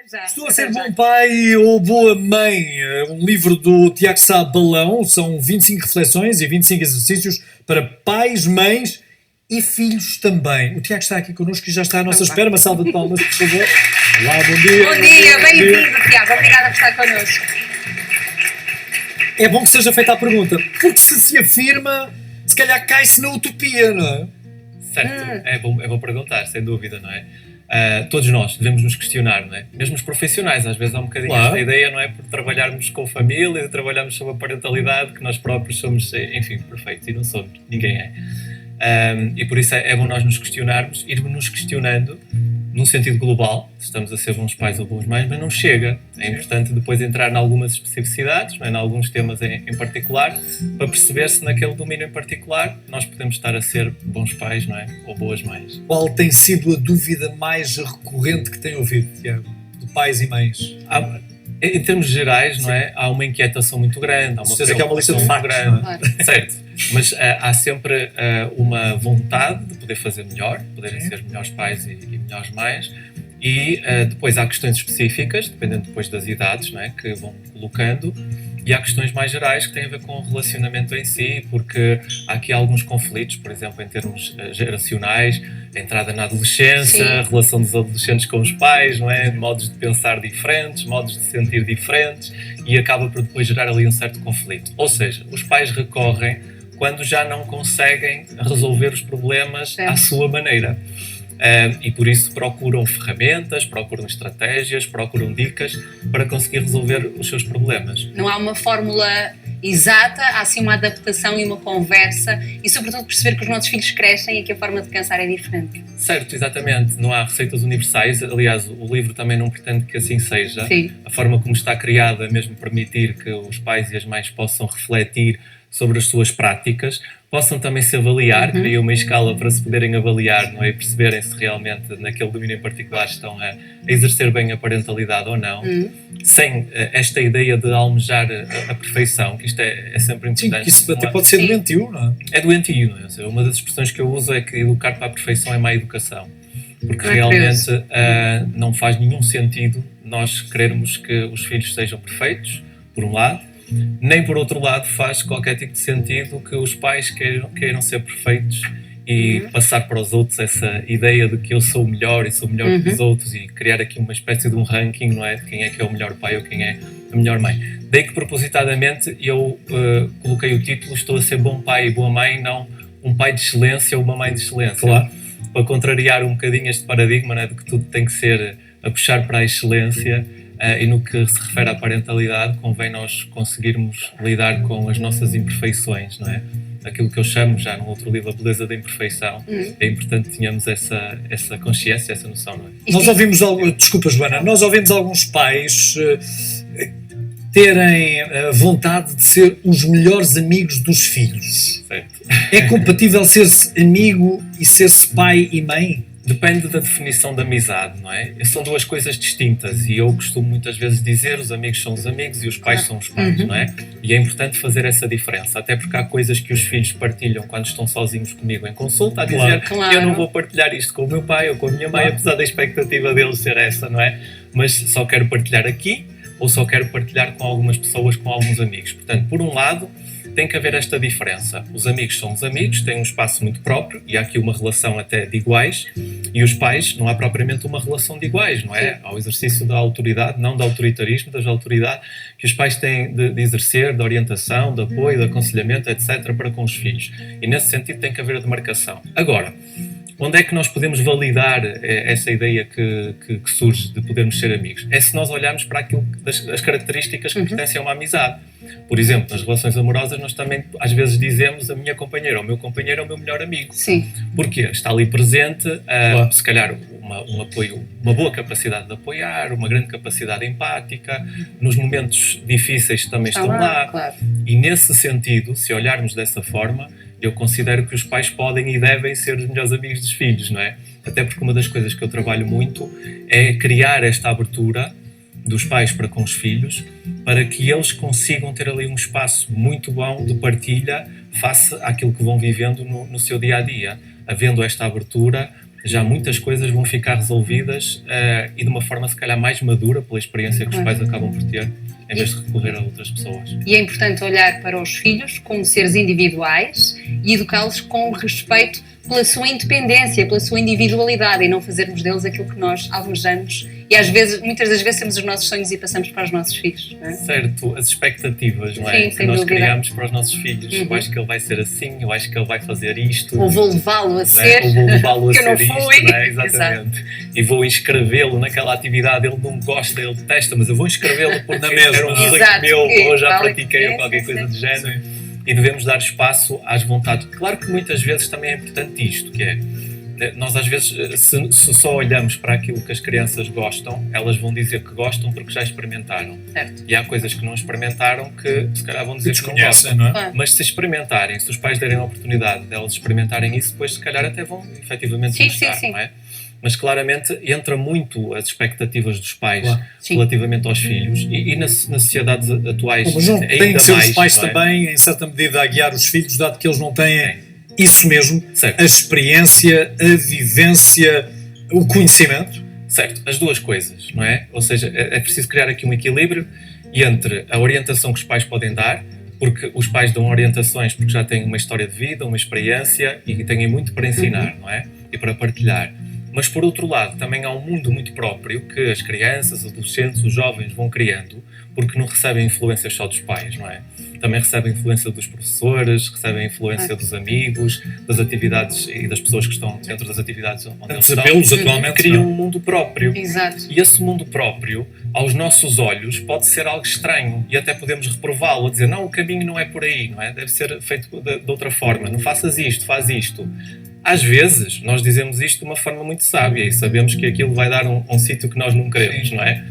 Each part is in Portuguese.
Já, Estou a até ser já. bom pai ou boa mãe. Um livro do Tiago Sá Balão. São 25 reflexões e 25 exercícios para pais, mães e filhos também. O Tiago está aqui connosco e já está à nossa espera. Uma salva de palmas, por favor. Olá, bom dia. Bom dia, bem-vindo, Tiago. Obrigada por estar connosco. É bom que seja feita a pergunta, porque se afirma, se calhar cai-se na utopia, não é? Certo, é bom perguntar, sem dúvida, não é? Todos nós devemos nos questionar, não é? Mesmo os profissionais, às vezes há um bocadinho Claro. esta ideia, não é? Por trabalharmos com família, de trabalharmos sobre a parentalidade, que nós próprios somos, enfim, perfeitos, e não somos, ninguém é. E por isso é bom nós nos questionarmos, irmos nos questionando num sentido global, se estamos a ser bons pais ou boas mães, mas não chega. É importante depois entrar em algumas especificidades, não é? Em alguns temas em particular, para perceber se naquele domínio em particular nós podemos estar a ser bons pais, não é? Ou boas mães. Qual tem sido a dúvida mais recorrente que tem ouvido, Tiago, de pais e mães? Em termos gerais, não é? Há uma inquietação muito grande, há uma Certeza que há uma lista de preocupação factos, muito não é? grande. Certo, mas há sempre uma vontade de poder fazer melhor, poderem ser melhores pais e melhores mães, e depois há questões específicas, dependendo depois das idades, não é? Que vão colocando, e há questões mais gerais que têm a ver com o relacionamento em si, porque há aqui alguns conflitos, por exemplo, em termos geracionais, a entrada na adolescência, Sim. a relação dos adolescentes com os pais, não é? Modos de pensar diferentes, modos de sentir diferentes, e acaba por depois gerar ali um certo conflito. Ou seja, os pais recorrem quando já não conseguem resolver os problemas Certo. à sua maneira. E por isso procuram ferramentas, procuram estratégias, procuram dicas para conseguir resolver os seus problemas. Não há uma fórmula exata, há sim uma adaptação e uma conversa e, sobretudo, perceber que os nossos filhos crescem e que a forma de pensar é diferente. Certo, exatamente. Não há receitas universais. Aliás, o livro também não pretende que assim seja. Sim. A forma como está criada é mesmo permitir que os pais e as mães possam refletir sobre as suas práticas, possam também se avaliar, cria uma escala para se poderem avaliar, não é? E perceberem se realmente naquele domínio em particular estão a exercer bem a parentalidade ou não, sem esta ideia de almejar a perfeição, que isto é sempre Sim, importante. que isso até pode ser Sim. doentio, não é? É doentio, não é? Ou seja, uma das expressões que eu uso é que educar para a perfeição é má educação. Porque Não é realmente não faz nenhum sentido nós querermos que os filhos sejam perfeitos, por um lado, nem por outro lado faz qualquer tipo de sentido que os pais queiram ser perfeitos e passar para os outros essa ideia de que eu sou o melhor e sou melhor que os outros e criar aqui uma espécie de um ranking, não é? De quem é que é o melhor pai ou quem é a melhor mãe. Daí que propositadamente eu coloquei o título Estou a ser bom pai e boa mãe, não um pai de excelência ou uma mãe de excelência. Claro. Para contrariar um bocadinho este paradigma, não é? De que tudo tem que ser a puxar para a excelência. E no que se refere à parentalidade, convém nós conseguirmos lidar com as nossas imperfeições, não é? Aquilo que eu chamo, já num outro livro, a beleza da imperfeição. É importante que tenhamos essa consciência, essa noção, não é? Nós ouvimos, desculpa Joana, nós ouvimos alguns pais terem vontade de ser os melhores amigos dos filhos. Certo. É compatível ser-se amigo e ser-se pai e mãe? Depende da definição da amizade, não é? São duas coisas distintas e eu costumo muitas vezes dizer os amigos são os amigos e os pais são os pais, não é? E é importante fazer essa diferença, até porque há coisas que os filhos partilham quando estão sozinhos comigo em consulta, a dizer Claro. eu não vou partilhar isto com o meu pai ou com a minha mãe, apesar da expectativa deles ser essa, não é? Mas só quero partilhar aqui ou só quero partilhar com algumas pessoas, com alguns amigos. Portanto, por um lado, tem que haver esta diferença. Os amigos são os amigos, têm um espaço muito próprio e há aqui uma relação até de iguais, e os pais não há propriamente uma relação de iguais, não é? Há o exercício da autoridade, não do autoritarismo, da autoridade que os pais têm de exercer, de orientação, de apoio, de aconselhamento, etc., para com os filhos. E nesse sentido tem que haver a demarcação. Agora, onde é que nós podemos validar essa ideia que surge de podermos ser amigos? É se nós olharmos para aquilo, as características que pertencem a uma amizade. Por exemplo, nas relações amorosas nós também às vezes dizemos a minha companheira ou o meu companheiro é o meu melhor amigo. Sim. Porquê? Está ali presente, se calhar um apoio, uma boa capacidade de apoiar, uma grande capacidade empática, nos momentos difíceis também estão lá. Claro. E nesse sentido, se olharmos dessa forma, eu considero que os pais podem e devem ser os melhores amigos dos filhos, não é? Até porque uma das coisas que eu trabalho muito é criar esta abertura dos pais para com os filhos, para que eles consigam ter ali um espaço muito bom de partilha face àquilo que vão vivendo no seu dia-a-dia. Havendo esta abertura, já muitas coisas vão ficar resolvidas e de uma forma se calhar mais madura pela experiência que os pais acabam por ter, em vez de recorrer a outras pessoas. E é importante olhar para os filhos como seres individuais e educá-los com respeito pela sua independência, pela sua individualidade, e não fazermos deles aquilo que nós almejamos e às vezes, muitas das vezes temos os nossos sonhos e passamos para os nossos filhos, não é? Certo, as expectativas, não é? Sim, que nós dúvida. criamos para os nossos filhos. Eu acho que ele vai ser assim, eu acho que ele vai fazer isto. Ou vou levá-lo a ser, ou vou levá-lo a que eu não ser fui. isto, não é? Exatamente. E vou inscrevê-lo naquela atividade, ele não gosta, ele detesta, mas eu vou inscrevê-lo porque Na mesma. era um sonho Exato, meu, porque ou já vale pratiquei ou a qualquer experiência. coisa do género. E devemos dar espaço às vontades. Claro que muitas vezes também é importante isto, que é, nós às vezes, se só olhamos para aquilo que as crianças gostam, elas vão dizer que gostam porque já experimentaram. Certo. E há coisas que não experimentaram que se calhar vão dizer que não Desconhecem, gostam. não é? Claro. Mas se experimentarem, se os pais derem a oportunidade de elas experimentarem isso, depois se calhar até vão efetivamente Sim, gostar, sim, sim. não é? Mas claramente entra muito as expectativas dos pais Claro. Sim. relativamente aos filhos e nas sociedades atuais Mas não ainda têm que ser mais, os pais não é? também, em certa medida, a guiar os filhos, dado que eles não têm isso mesmo, Certo. a experiência, a vivência, o conhecimento. Certo, as duas coisas, não é? Ou seja, é preciso criar aqui um equilíbrio entre a orientação que os pais podem dar, porque os pais dão orientações porque já têm uma história de vida, uma experiência e têm muito para ensinar, não é? E para partilhar. Mas, por outro lado, também há um mundo muito próprio que as crianças, os adolescentes, os jovens vão criando, porque não recebem influências só dos pais, não é? Também recebem influência dos professores, recebem influência dos amigos, das atividades e das pessoas que estão dentro das atividades onde eles Tantos estão. apelos atualmente. Criam não é? um mundo próprio. Exato. E esse mundo próprio, aos nossos olhos, pode ser algo estranho e até podemos reprová-lo, a dizer, não, o caminho não é por aí, não é? Deve ser feito de outra forma, não faças isto, faz isto. Às vezes, nós dizemos isto de uma forma muito sábia e sabemos que aquilo vai dar um sítio que nós não queremos, não é?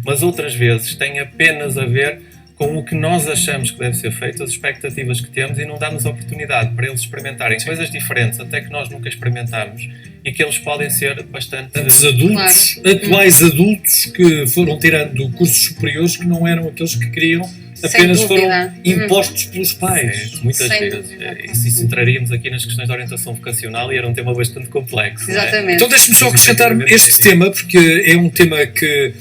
Mas outras vezes tem apenas a ver com o que nós achamos que deve ser feito, as expectativas que temos e não damos oportunidade para eles experimentarem coisas diferentes, até que nós nunca experimentamos e que eles podem ser bastante... Tantos adultos, atuais adultos, que foram tirando cursos superiores que não eram aqueles que queriam, apenas Sem foram dúvida. impostos pelos pais. Muitas Sem vezes. dúvida. E se entraríamos aqui nas questões de orientação vocacional e era um tema bastante complexo. não é? Exatamente. Então deixe-me só acrescentar este tema, porque é um tema que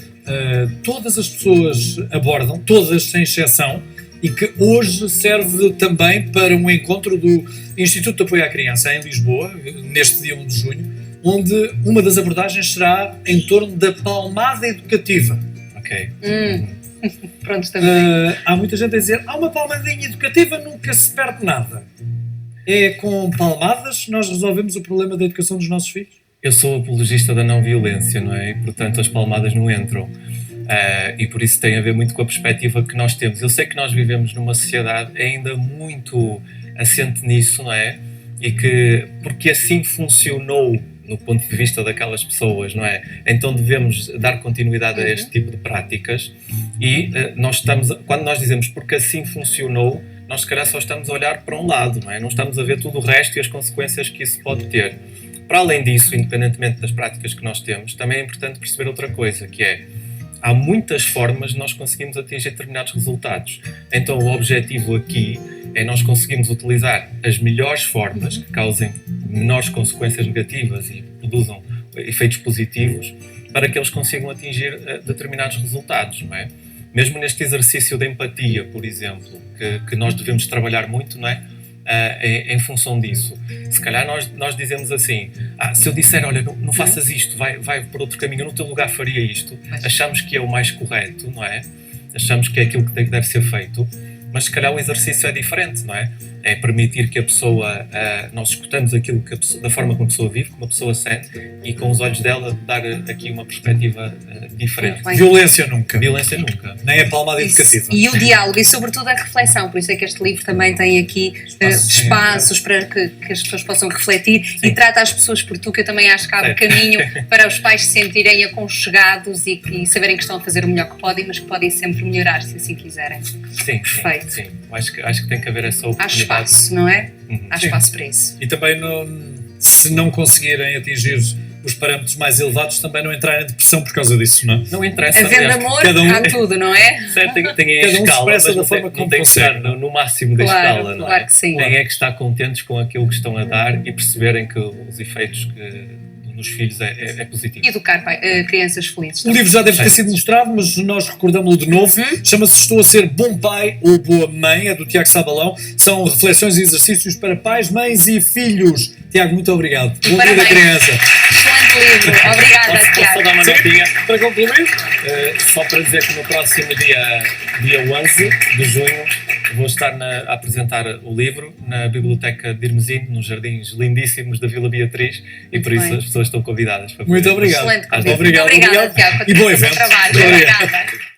todas as pessoas abordam, todas sem exceção, e que hoje serve também para um encontro do Instituto de Apoio à Criança em Lisboa, neste dia 1 de junho, onde uma das abordagens será em torno da palmada educativa. Ok. Pronto, estamos Há muita gente a dizer, há uma palmadinha educativa, nunca se perde nada. É com palmadas que nós resolvemos o problema da educação dos nossos filhos? Eu sou apologista da não violência, não é? E, portanto, as palmadas não entram. E por isso tem a ver muito com a perspectiva que nós temos. Eu sei que nós vivemos numa sociedade ainda muito assente nisso, não é? E que, porque assim funcionou no ponto de vista daquelas pessoas, não é? Então devemos dar continuidade a este tipo de práticas e quando nós dizemos porque assim funcionou, nós se calhar só estamos a olhar para um lado, não é? Não estamos a ver tudo o resto e as consequências que isso pode ter. Para além disso, independentemente das práticas que nós temos, também é importante perceber outra coisa, que é, há muitas formas de nós conseguirmos atingir determinados resultados. Então o objetivo aqui é nós conseguirmos utilizar as melhores formas que causem menores consequências negativas e produzam efeitos positivos para que eles consigam atingir determinados resultados, não é? Mesmo neste exercício de empatia, por exemplo, que nós devemos trabalhar muito, não é? Em função disso. Se calhar nós dizemos assim, se eu disser, olha, não faças isto, vai por outro caminho, eu no teu lugar faria isto, achamos que é o mais correto, não é? Achamos que é aquilo que deve ser feito, mas se calhar o exercício é diferente, não é? É permitir que a pessoa, nós escutamos aquilo da forma como a pessoa vive, como a pessoa sente, e com os olhos dela dar aqui uma perspectiva diferente. Bem. Violência nunca. Violência nunca. Nem a palmada educativa. E o diálogo e sobretudo a reflexão, por isso é que este livro também tem aqui espaços para que as pessoas possam refletir e trata as pessoas por tu, que eu também acho que abre caminho para os pais se sentirem aconchegados e saberem que estão a fazer o melhor que podem, mas que podem sempre melhorar se assim quiserem. Sim, Perfeito. sim. Acho que tem que haver essa Há oportunidade. espaço, não é? Há Sim. espaço para isso. E também, se não conseguirem atingir os parâmetros mais elevados, também não entrarem em depressão por causa disso, não é? Não interessa, Havendo aliás, amor, cada um- há tudo, não é? certo, tem a Cada um escala, expressa mas da não forma tem, como não tem que consegue. estar no máximo da Claro, escala, não claro é? que sim. Tem é que estar contentes com aquilo que estão a dar e perceberem que os efeitos nos filhos é positivo. Educar crianças felizes. O livro já deve ter sido mostrado, mas nós recordamos-lo de novo. Chama-se Estou a Ser Bom Pai ou Boa Mãe, é do Tiago Sabalão. São reflexões e exercícios para pais, mães e filhos. Tiago, muito obrigado. Bom dia da criança. Excelente livro. Obrigada, Posso Tiago. dar uma notinha? Para concluir, Só para dizer que no próximo dia 11 de junho vou estar a apresentar o livro na Biblioteca de Irmesinde, nos jardins lindíssimos da Vila Beatriz, e por isso as pessoas estão convidadas. Para muito obrigado. Excelente convite. Obrigado, Muito obrigada, Tiago. E bom evento. Trabalho. Obrigado. Obrigada.